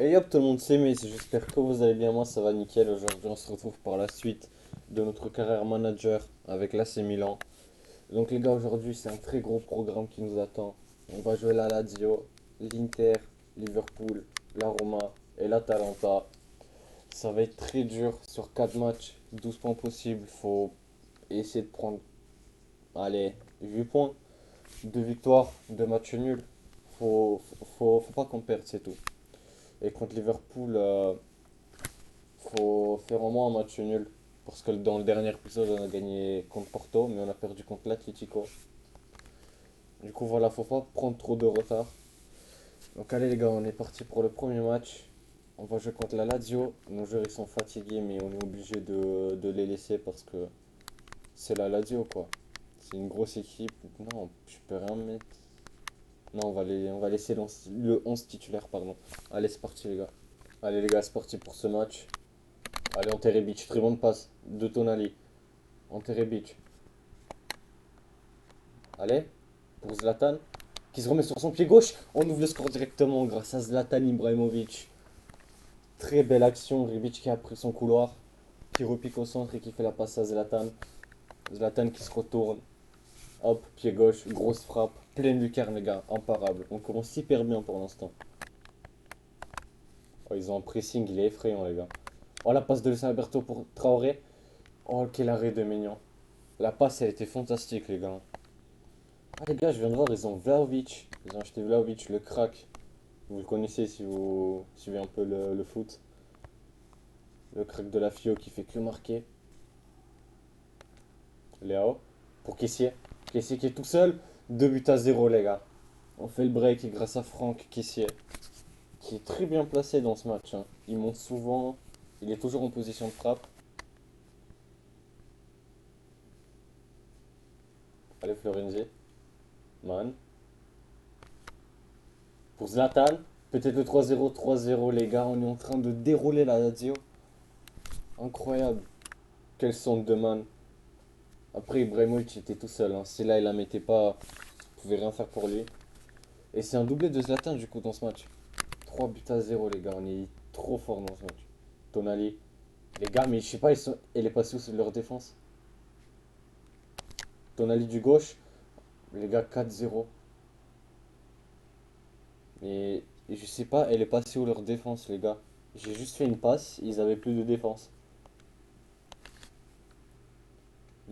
Hey hop tout le monde, c'est Mace, j'espère que vous allez bien, moi ça va nickel. Aujourd'hui on se retrouve pour la suite de notre carrière manager avec l'AC Milan. Donc les gars, aujourd'hui c'est un très gros programme qui nous attend. On va jouer la Lazio, l'Inter, Liverpool, la Roma et l'Atalanta. Ça va être très dur sur 4 matchs, 12 points possibles. Faut essayer de prendre, allez, 8 points, 2 victoires, 2 matchs nuls. Faut pas qu'on perde, c'est tout. Et contre Liverpool, faut faire au moins un match nul. Parce que dans le dernier épisode, on a gagné contre Porto, mais on a perdu contre l'Atlético. Du coup, voilà, faut pas prendre trop de retard. Donc, allez, les gars, on est parti pour le premier match. On va jouer contre la Lazio. Nos joueurs, ils sont fatigués, mais on est obligé de les laisser parce que c'est la Lazio, quoi. C'est une grosse équipe. Non, je peux rien mettre. Non, on va laisser le 11 titulaire, pardon. Allez, c'est parti, les gars. Allez, les gars, c'est parti pour ce match. Allez, Ante Beach, très bonne passe de Tonali. Ante Beach. Allez, pour Zlatan, qui se remet sur son pied gauche. On ouvre le score directement grâce à Zlatan Ibrahimovic. Très belle action, Rebic qui a pris son couloir, qui repique au centre et qui fait la passe à Zlatan. Zlatan qui se retourne. Hop, pied gauche, grosse frappe, pleine lucarne les gars, imparable. On commence hyper bien pour l'instant. Oh, ils ont un pressing, il est effrayant les gars. Oh, la passe de Luis Alberto pour Traoré. Oh, quel arrêt de Maignan. La passe, elle était fantastique les gars. Ah les gars, je viens de voir, ils ont Vlahovic. Ils ont acheté Vlahovic, le crack. Vous le connaissez si vous suivez un peu le foot. Le crack de la FIO qui fait que marquer. Léo. Pour Kessier. Kessier qui est tout seul. 2 buts à 0 les gars. On fait le break et grâce à Franck Kessier. Qui est très bien placé dans ce match, hein. Il monte souvent. Il est toujours en position de frappe. Allez Florenzi. Man. Pour Zlatan. Peut-être le 3-0. 3-0 les gars. On est en train de dérouler la Lazio. Incroyable. Quel centre de man. Après, Ibrahimovic était tout seul, hein. Si là, il la mettait pas, vous pouvez rien faire pour lui. Et c'est un doublé de Zlatan, du coup, dans ce match. 3 buts à 0 les gars. On est trop fort dans ce match. Tonali. Les gars, mais je sais pas, elle est passée où sur leur défense. Tonali du gauche. Les gars, 4-0. Mais je sais pas, elle est passée où leur défense, les gars. J'ai juste fait une passe, ils avaient plus de défense.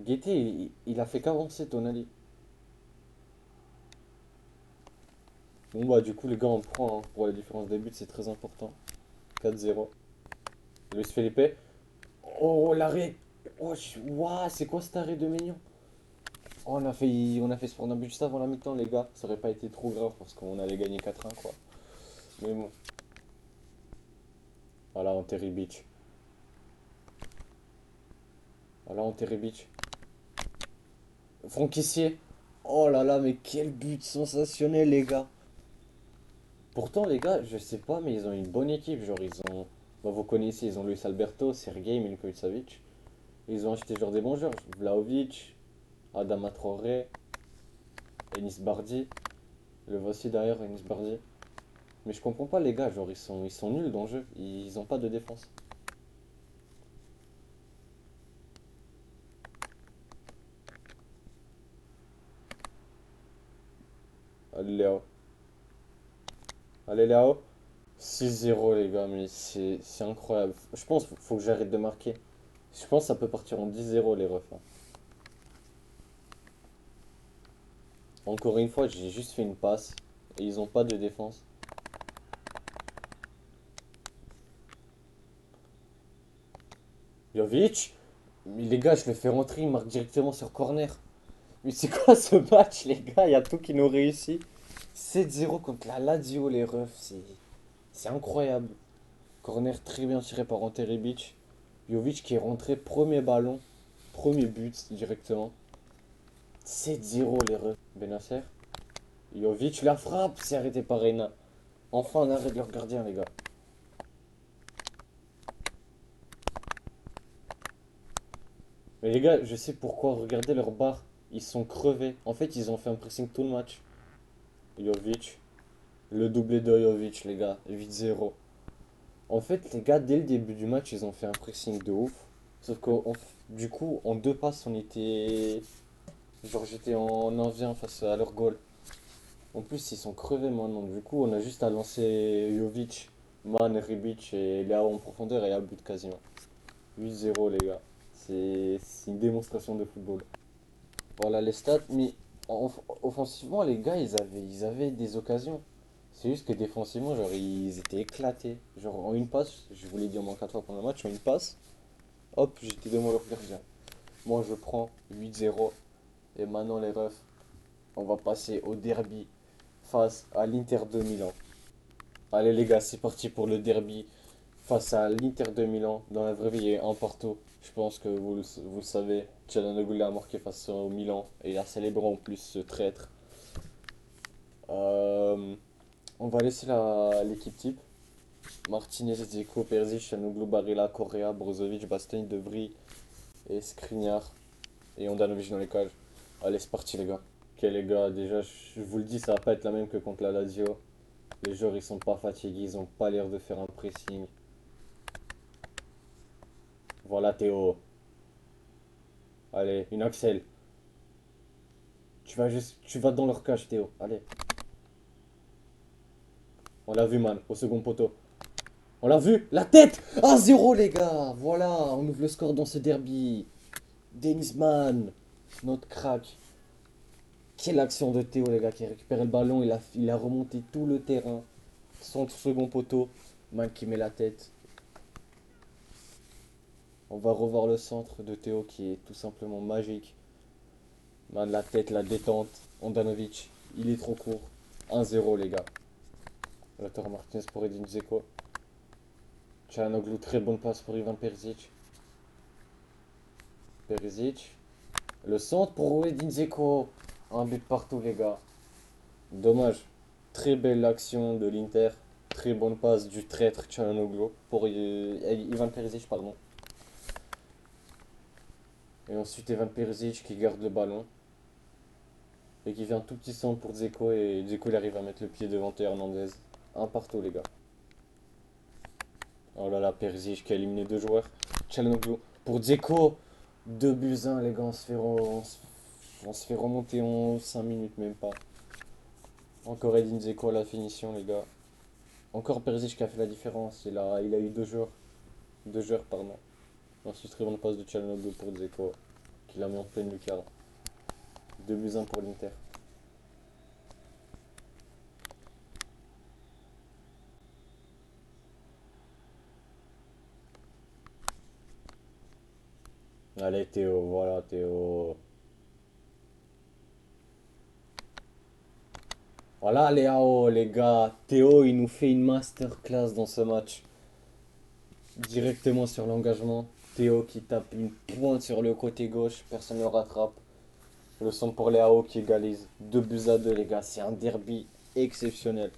Guetti, il a fait qu'avancer, Tonali. Bon, bah, du coup, les gars, on prend, hein. Pour la différence des buts, c'est très important. 4-0. Luis Felipe. Oh, l'arrêt. Oh, ouah, c'est quoi cet arrêt de Maignan? Oh, on a fait ce but juste avant la mi-temps, les gars. Ça aurait pas été trop grave parce qu'on allait gagner 4-1, quoi. Mais bon. Voilà, on Terry Beach. Voilà, on Terry Beach. Franck Kessier. Oh là là, mais quel but sensationnel, les gars. Pourtant, les gars, je sais pas, mais ils ont une bonne équipe. Genre, ils ont. Bah, vous connaissez, ils ont Luis Alberto, Sergei Milinkovic-Savic. Ils ont acheté genre des bons joueurs. Vlahovic, Adama Traoré, Enis Bardi. Le voici derrière, Enis Bardi. Mais je comprends pas les gars, genre ils sont nuls dans le jeu, ils ont pas de défense. Allez Léo. Allez Léo. 6-0 les gars, mais c'est incroyable. Je pense qu'il faut que j'arrête de marquer. Je pense que ça peut partir en 10-0 les refs, hein. Encore une fois, j'ai juste fait une passe et ils ont pas de défense. Jovic. Mais les gars, je le fais rentrer, il marque directement sur corner. Mais c'est quoi ce match les gars? Il y a tout qui nous réussit. 7-0 contre la Lazio les refs, c'est incroyable. Corner très bien tiré par Ante Rebic. Jovic qui est rentré premier ballon, premier but directement. 7-0 les refs. Benasser. Jovic la frappe, c'est arrêté par Reina. Enfin un arrêt de leur gardien les gars. Mais les gars, je sais pourquoi, regardez leur barre. Ils sont crevés. En fait, ils ont fait un pressing tout le match. Jovic. Le doublé de Jovic les gars. 8-0. En fait, les gars, dès le début du match, ils ont fait un pressing de ouf. Sauf que du coup, en deux passes, on était. Genre, j'étais en 1v1 face à leur goal. En plus, ils sont crevés maintenant. Du coup, on a juste à lancer Jovic, Man, Rebic et Léao en profondeur et à but quasiment. 8-0, les gars. C'est une démonstration de football. Voilà les stats, mais offensivement, les gars, ils avaient des occasions. C'est juste que défensivement, genre, ils étaient éclatés. Genre, en une passe, je vous l'ai dit au moins 4 fois pendant le match, en une passe, hop, j'étais devant leur gardien. Moi, je prends 8-0. Et maintenant, les refs, on va passer au derby face à l'Inter de Milan. Allez, les gars, c'est parti pour le derby face à l'Inter de Milan. Dans la vraie vie, il y a eu un partout. Je pense que vous le savez. Çalhanoğlu a marqué face au Milan et il a célébré en plus ce traître. Euh, on va laisser l'équipe type. Martinez, Dzeko, Perisic, Çalhanoğlu, Barella, Correa, Brozovic, Bastoni, De Vrij et Skriniar. Et Ondanovic dans les cages. Allez, c'est parti les gars. Ok les gars, déjà je vous le dis, ça va pas être la même que contre la Lazio. Les joueurs ils sont pas fatigués, ils ont pas l'air de faire un pressing. Voilà Théo. Allez, une Axel. Tu vas dans leur cage Théo. Allez. On l'a vu man, au second poteau. On l'a vu, la tête. 1-0 les gars. Voilà, on ouvre le score dans ce derby. Dennis Mann, notre crack. Quelle action de Théo les gars qui a récupéré le ballon, il a remonté tout le terrain. Son second poteau, Man qui met la tête. On va revoir le centre de Théo qui est tout simplement magique. Man, la tête, la détente. Ondanovic, il est trop court. 1-0 les gars. Lautaro Martinez pour Edin Dzeko. Çalhanoğlu, très bonne passe pour Ivan Perisic. Perisic. Le centre pour Edin Dzeko. Un but partout les gars. Dommage. Très belle action de l'Inter. Très bonne passe du traître Çalhanoğlu pour Ivan Perisic, pardon. Et ensuite Evan Perisic qui garde le ballon. Et qui fait un tout petit centre pour Dzeko. Et Dzeko il arrive à mettre le pied devant Théo Hernandez. Un partout les gars. Oh là là, Perisic qui a éliminé deux joueurs. Çalhanoğlu pour Dzeko. 2 buts 1 les gars. On se fait remonter en 5 minutes même pas. Encore Edin Dzeko à la finition les gars. Encore Perisic qui a fait la différence. Il a eu deux joueurs. Deux joueurs pardon. Ensuite très bonne passe de Çalhanoğlu pour Dzeko. Qui l'a mis en pleine lucarne. 2 buts 1 pour l'Inter. Allez Théo, voilà Théo. Voilà Léao les gars. Théo il nous fait une masterclass dans ce match. Directement sur l'engagement. Théo qui tape une pointe sur le côté gauche. Personne ne le rattrape. Le centre pour Léao qui égalise. 2 buts à 2 les gars. C'est un derby exceptionnel.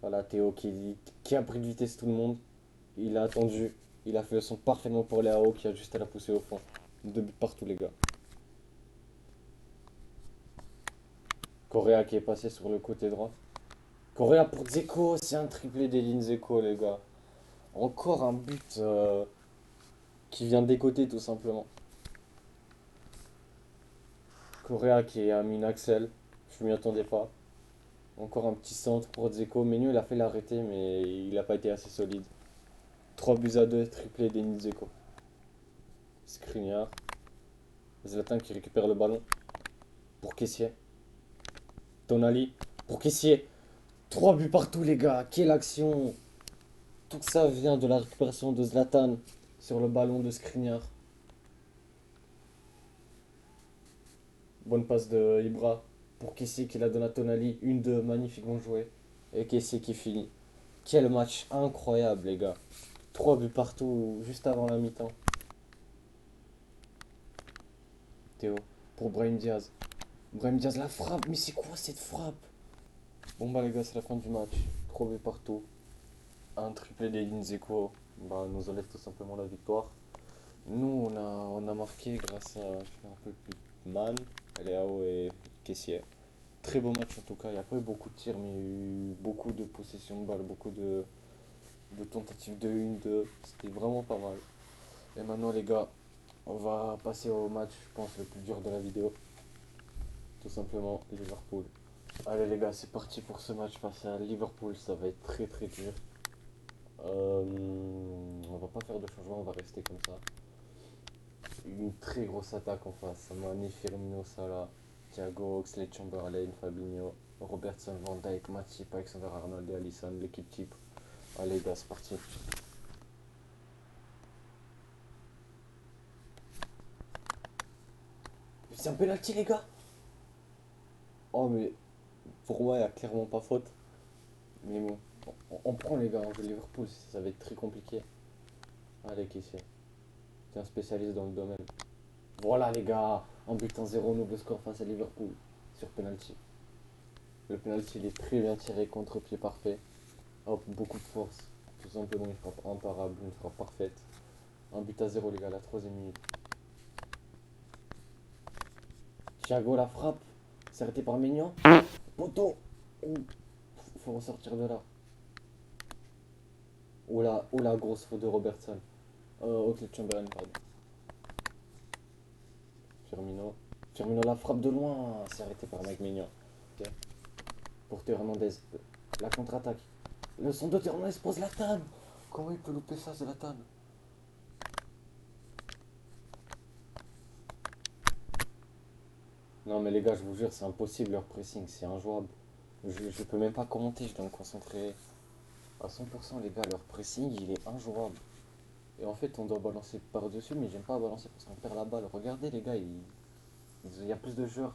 Voilà Théo qui a pris de vitesse tout le monde. Il a attendu. Il a fait le son parfaitement pour Léao qui a juste à la pousser au fond. 2 buts partout les gars. Correa qui est passé sur le côté droit. Correa pour Dzeko, c'est un triplé d'Edin Dzeko les gars. Encore un but qui vient des côtés tout simplement. Correa qui a mis une axel, je m'y attendais pas. Encore un petit centre pour Dzeko. Menu il a fait l'arrêter mais il n'a pas été assez solide. 3 buts à 2, triplé d'Edin Dzeko. Skriniar. Zlatan qui récupère le ballon pour Kessié. Tonali pour Kessié. 3 buts partout les gars, quelle action. Tout ça vient de la récupération de Zlatan sur le ballon de Skriniar. Bonne passe de Ibra pour Kessié qui la donne à Tonali. 1-2, magnifiquement joué. Et Kessié qui finit. Quel match incroyable les gars. 3 buts partout juste avant la mi-temps. Théo pour Brahim Diaz. Brahim Diaz la frappe, mais c'est quoi cette frappe? Bon bah les gars c'est la fin du match. 3 buts partout. Un triplé d'Edin Dzeko bah, nous enlève tout simplement la victoire. Nous on a marqué grâce à un peu plus Man, Léao et Kessié. Très beau match en tout cas. Il n'y a pas eu beaucoup de tirs, mais il y a eu beaucoup de possession de balle, beaucoup de tentatives de 1-2. C'était vraiment pas mal. Et maintenant, les gars, on va passer au match, je pense, le plus dur de la vidéo. Tout simplement, Liverpool. Allez, les gars, c'est parti pour ce match face à Liverpool. Ça va être très très dur. Euh, on va pas faire de changement, on va rester comme ça. Une très grosse attaque en face. Mané, Firmino, Salah, Thiago, Oxlade-Chamberlain, Fabinho, Robertson, Van Dijk, Matip, Alexander-Arnold et Alisson, l'équipe type. Allez, les gars, c'est parti. C'est un penalty, les gars. Oh, mais pour moi, il n'y a clairement pas faute. Mais bon, on prend, les gars, on joue Liverpool, ça va être très compliqué. Allez, qui c'est? C'est un spécialiste dans le domaine. Voilà, les gars, en but 1-0, nouveau score face à Liverpool sur penalty. Le penalty, il est très bien tiré, contre-pied parfait. Hop, beaucoup de force. Tout simplement une frappe imparable, une frappe parfaite. Un but à 0, les gars, la troisième minute. Thiago la frappe. C'est arrêté par Maignan. Poteau. Ouh, faut ressortir de là. Oh la grosse faute de Robertson. Oxlade Chamberlain, pardon. Firmino. Firmino la frappe de loin. C'est arrêté par Mike Maignan. Ok. Pour Théo Hernandez. La contre-attaque. Le son de Théo Hernandez pose Zlatan. Comment il peut louper ça, Zlatan? Non mais les gars, je vous jure, c'est impossible leur pressing, c'est injouable. Je peux même pas commenter, je dois me concentrer à 100%, les gars, leur pressing il est injouable. Et en fait on doit balancer par-dessus, mais j'aime pas balancer parce qu'on perd la balle. Regardez les gars, il y a plus de joueurs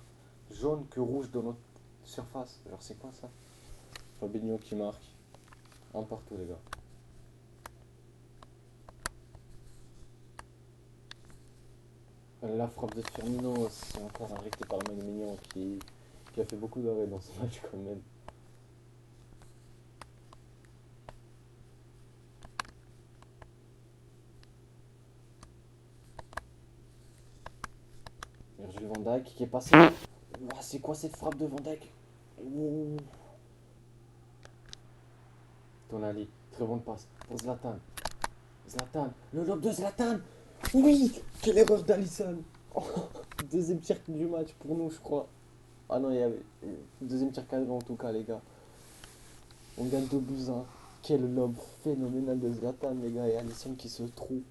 jaunes que rouges dans notre surface. Genre c'est quoi ça? Fabinho qui marque, un partout les gars. La frappe de Firmino, c'est encore arrêté par Mignon qui a fait beaucoup d'arrêts dans ce match quand même. Virgil van Dijk qui est passé. Ouah, c'est quoi cette frappe de Van Dijk? Ouh. Tonali, très bonne passe pour Zlatan. Zlatan, le lob de Zlatan. Oui, quelle erreur d'Alisson. Oh, deuxième tir du match pour nous, je crois. Ah non, il y avait deuxième tir cadré en tout cas, les gars. On gagne 2 buts 1. Quel lob phénoménal de Zlatan, les gars, et Alisson qui se trouve.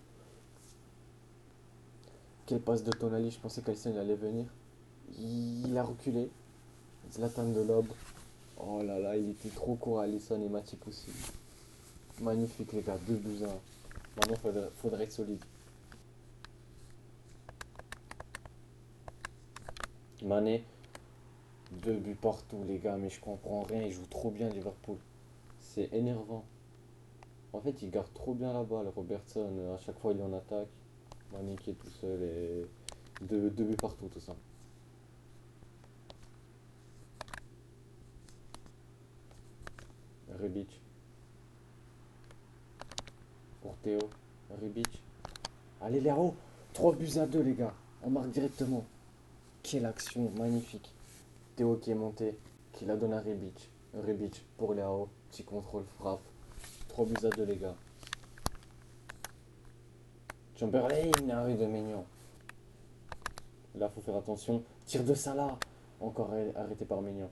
Quelle passe de Tonali, je pensais qu'Alisson allait venir. Il a reculé. Zlatan de lob. Oh là là, il était trop court, Alisson et Matip aussi. Magnifique les gars, 2 buts 1. Maintenant, faudrait être solide. Mané, 2 buts partout les gars, mais je comprends rien, il joue trop bien Liverpool. C'est énervant. En fait, il garde trop bien la balle. Robertson, à chaque fois, il est en attaque. Mané qui est tout seul et 2 buts partout, tout ça. Rebic pour Théo. Rebic. Allez, Léo, 3 buts à 2 les gars. On marque directement. Quelle action magnifique. Théo qui est monté, qui la donne à Rebic. Rebic pour Léo. Petit contrôle, frappe. 3 buts à 2 les gars. Chamberlain, arrêt de Maignan. Là, faut faire attention. Tir de Salah. Encore arrêté par Maignan.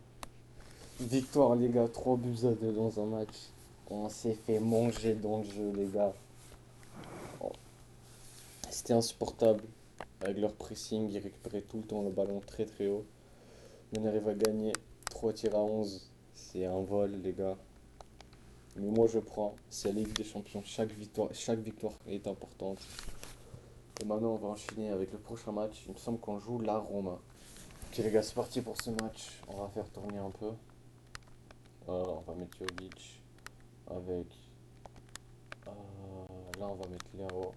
Victoire, les gars. 3 buts à 2 dans un match. On s'est fait manger dans le jeu, les gars. Oh, c'était insupportable. Avec leur pressing, ils récupéraient tout le temps le ballon très très haut. On arrive à gagner 3 tirs à 11. C'est un vol, les gars. Mais moi, je prends. C'est la Ligue des Champions. Chaque victoire est importante. Et maintenant, on va enchaîner avec le prochain match. Il me semble qu'on joue la Roma. Ok les gars, c'est parti pour ce match. On va faire tourner un peu. On va mettre Jovic avec... là, on va mettre Lero.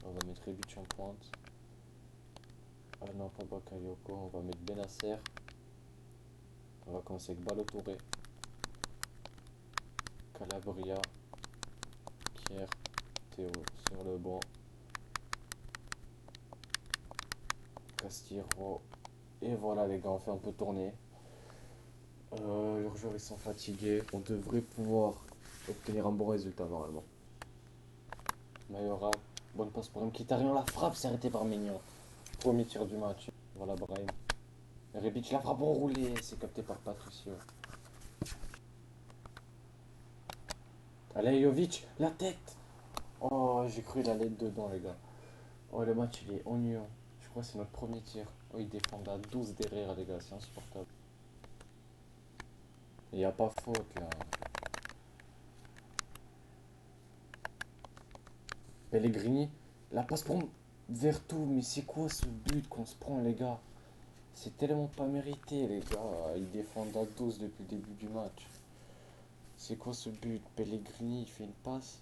On va mettre Rebic en pointe. Ah non, pas Bakayoko. On va mettre Benasser. On va commencer avec Balotouré. Calabria. Kier. Théo sur le banc. Castillo. Et voilà les gars, on fait un peu tourner. Leurs joueurs ils sont fatigués. On devrait pouvoir obtenir un bon résultat normalement. Mayora, bonne passe pour Mkhitaryan. La frappe s'est arrêtée par Mignon. Premier tir du match. Voilà Brahim. Rebic la frappe enroulée. C'est capté par Patricio. Allez Jovic, la tête. Oh, j'ai cru il allait être dedans les gars. Oh, le match il est ennuyant. Je crois que c'est notre premier tir. Oh, ils défendent à 12 derrière les gars. C'est insupportable. Il n'y a pas faute là. Pellegrini, la passe pour Vertu, mais c'est quoi ce but qu'on se prend les gars? C'est tellement pas mérité les gars, ils défendent à 12 depuis le début du match. C'est quoi ce but? Pellegrini il fait une passe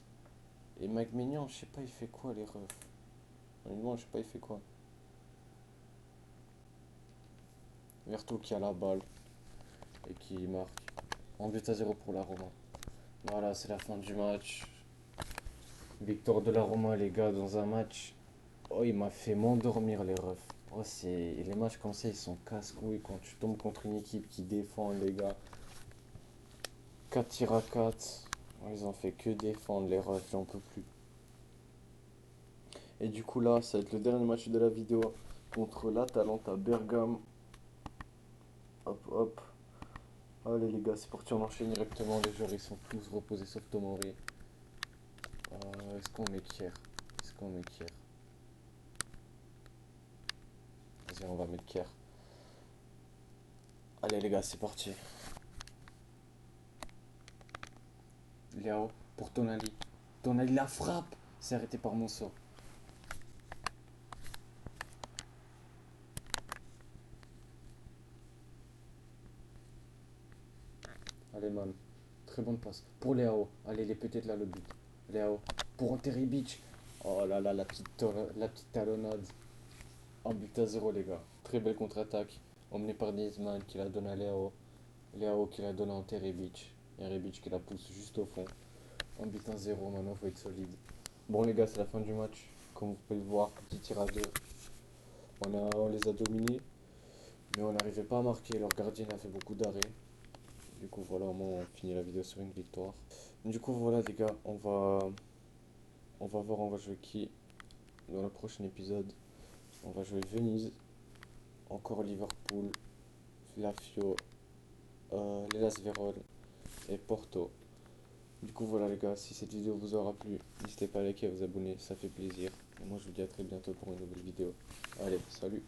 et Mike Maignan, je sais pas il fait quoi les refs. Honnêtement je sais pas il fait quoi. Vertu qui a la balle et qui marque. En but à 0 pour la Roma. Voilà c'est la fin du match. Victoire de la Roma les gars dans un match. Oh, il m'a fait m'endormir les refs. Oh, les matchs comme ça, ils sont casse-couilles quand tu tombes contre une équipe qui défend, les gars. 4 tirs à 4. Oh, ils ont fait que défendre les refs, j'en peux plus. Et du coup, là, ça va être le dernier match de la vidéo contre l'Atalanta Bergame. Hop, hop. Allez, les gars, c'est parti, on enchaîne directement. Les joueurs, ils sont tous reposés sauf Tomori. Est-ce qu'on met Kier? Est-ce qu'on met Kier? Vas-y, on va mettre Kier. Allez, les gars, c'est parti. Léo pour Tonali. Tonali la frappe. C'est arrêté par Monceau. Allez man. Très bonne passe. Pour Léo. Allez, il est peut-être là le but. Léo. Pour Terry Beach. Oh là là, la petite talonnade. Un but à 0 les gars. Très belle contre-attaque. Emmené par Griezmann qui la donne à Léo. Léo qui la donne à Terry Beach. Terry Beach qui la pousse juste au fond. Un but à 0 maintenant, faut être solide. Bon les gars, c'est la fin du match. Comme vous pouvez le voir, petit tir à deux. On les a dominés. Mais on n'arrivait pas à marquer. Leur gardien a fait beaucoup d'arrêts. Du coup, voilà, au moins, on finit la vidéo sur une victoire. Du coup, voilà, les gars, on va voir, on va jouer qui dans le prochain épisode. On va jouer Venise, encore Liverpool, Lazio, l'Hellas Vérone et Porto. Du coup, voilà, les gars, si cette vidéo vous aura plu, n'hésitez pas à liker et à vous abonner, ça fait plaisir. Et moi, je vous dis à très bientôt pour une nouvelle vidéo. Allez, salut!